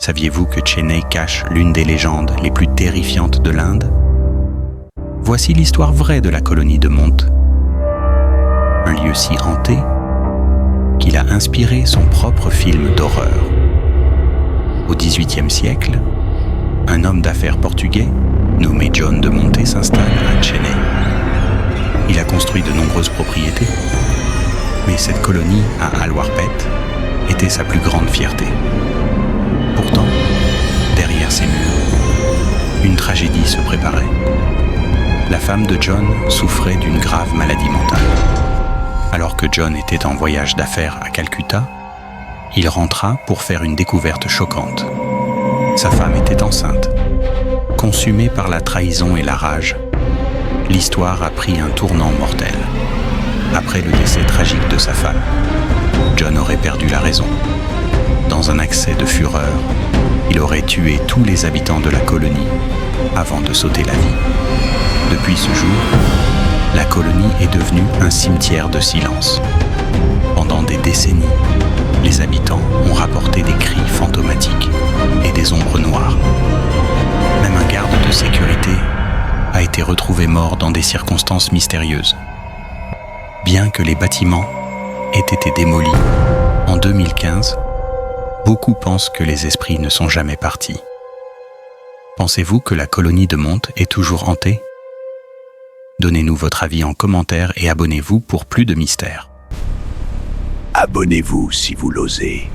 Saviez-vous que Chennai cache l'une des légendes les plus terrifiantes de l'Inde? Voici l'histoire vraie de la colonie de Monte. Un lieu si hanté qu'il a inspiré son propre film d'horreur. Au XVIIIe siècle, un homme d'affaires portugais, nommé John de Monte, s'installe à Chennai. Il a construit de nombreuses propriétés, mais cette colonie à Alwarpet était sa plus grande fierté. Pourtant, derrière ces murs, une tragédie se préparait. La femme de John souffrait d'une grave maladie mentale. Alors que John était en voyage d'affaires à Calcutta, il rentra pour faire une découverte choquante. Sa femme était enceinte. Consumée par la trahison et la rage, l'histoire a pris un tournant mortel. Après le décès tragique de sa femme, John aurait perdu la raison. Dans un accès de fureur, il aurait tué tous les habitants de la colonie avant de sauter la vie. Depuis ce jour, la colonie est devenue un cimetière de silence. Pendant des décennies, les habitants ont rapporté des cris fantomatiques et des ombres noires. Même un garde de sécurité a été retrouvé mort dans des circonstances mystérieuses. Bien que les bâtiments aient été démolis en 2015, beaucoup pensent que les esprits ne sont jamais partis. Pensez-vous que la colonie de Monte est toujours hantée? Donnez-nous votre avis en commentaire et abonnez-vous pour plus de mystères. Abonnez-vous si vous l'osez.